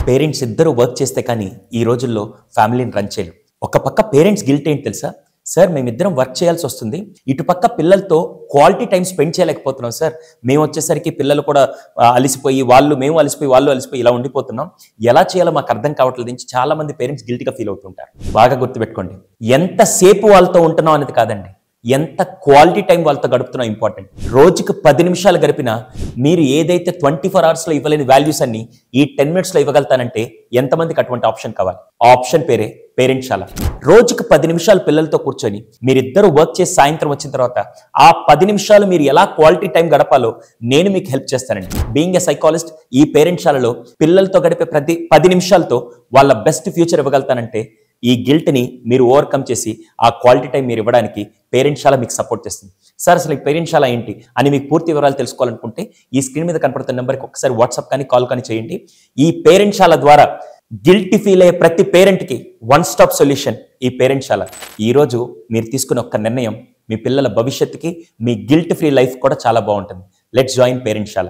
Parents ఇద్దరు work చేస్తే కానీ ఈ రోజుల్లో ఫ్యామిలీని రన్ చేయలేం. ఒక పక్క పేరెంట్స్ గిల్ట్ ఏంటి తెలుసా? సార్ మేమిద్దరం వర్క్ చేయాల్సి వస్తుంది, ఇటుపక్క పిల్లలతో క్వాలిటీ టైం స్పెండ్ చేయలేకపోతున్నాం సార్. మేము వచ్చేసరికి పిల్లలు కూడా అలిసిపోయి మేము అలిసిపోయి వాళ్ళు అలిసిపోయి ఇలా ఉండిపోతున్నాం, ఎలా చేయాలో మాకు అర్థం కావట్లేదు నుంచి చాలా మంది పేరెంట్స్ గిల్టీగా ఫీల్ అవుతుంటారు. బాగా గుర్తుపెట్టుకోండి, ఎంతసేపు వాళ్ళతో ఉంటున్నాం అనేది కాదండి, ఎంత క్వాలిటీ టైం వాళ్ళతో గడుపుతున్నా ఇంపార్టెంట్. రోజుకు 10 నిమిషాలు గడిపినా మీరు ఏదైతే 24 అవర్స్లో ఇవ్వలేని వాల్యూస్ అన్ని ఈ 10 మినిట్స్లో ఇవ్వగలుగుతానంటే ఎంతమందికి అటువంటి ఆప్షన్ కావాలి? ఆ ఆప్షన్ పేరే పేరెంట్శాల. రోజుకు 10 నిమిషాలు పిల్లలతో కూర్చొని మీరిద్దరూ వర్క్ చేసి సాయంత్రం వచ్చిన తర్వాత ఆ 10 నిమిషాలు మీరు ఎలా క్వాలిటీ టైం గడపాలో నేను మీకు హెల్ప్ చేస్తానండి. బీయింగ్ ఎ సైకాలజిస్ట్, ఈ పేరెంట్శాలలో పిల్లలతో గడిపే ప్రతి 10 నిమిషాలతో వాళ్ళ బెస్ట్ ఫ్యూచర్ ఇవ్వగలుగుతానంటే ఈ గిల్ట్ని మీరు ఓవర్కమ్ చేసి ఆ క్వాలిటీ టైం మీరు ఇవ్వడానికి పేరెంట్శాల మీకు సపోర్ట్ చేస్తుంది. సార్ అసలు ఈ పేరెంట్శాల ఏంటి అని మీకు పూర్తి వివరాలు తెలుసుకోవాలనుకుంటే ఈ స్క్రీన్ మీద కనపడుతున్న నెంబర్కి ఒకసారి వాట్సాప్ కానీ కాల్ కానీ చేయండి. ఈ పేరెంట్శాల ద్వారా గిల్టీ ఫీల్ అయ్యే ప్రతి పేరెంట్కి వన్ స్టాప్ సొల్యూషన్ ఈ పేరెంట్శాల. ఈరోజు మీరు తీసుకున్న ఒక్క నిర్ణయం మీ పిల్లల భవిష్యత్తుకి, మీ గిల్ట్ ఫ్రీ లైఫ్ కూడా చాలా బాగుంటుంది. Let's join పేరెంట్శాల.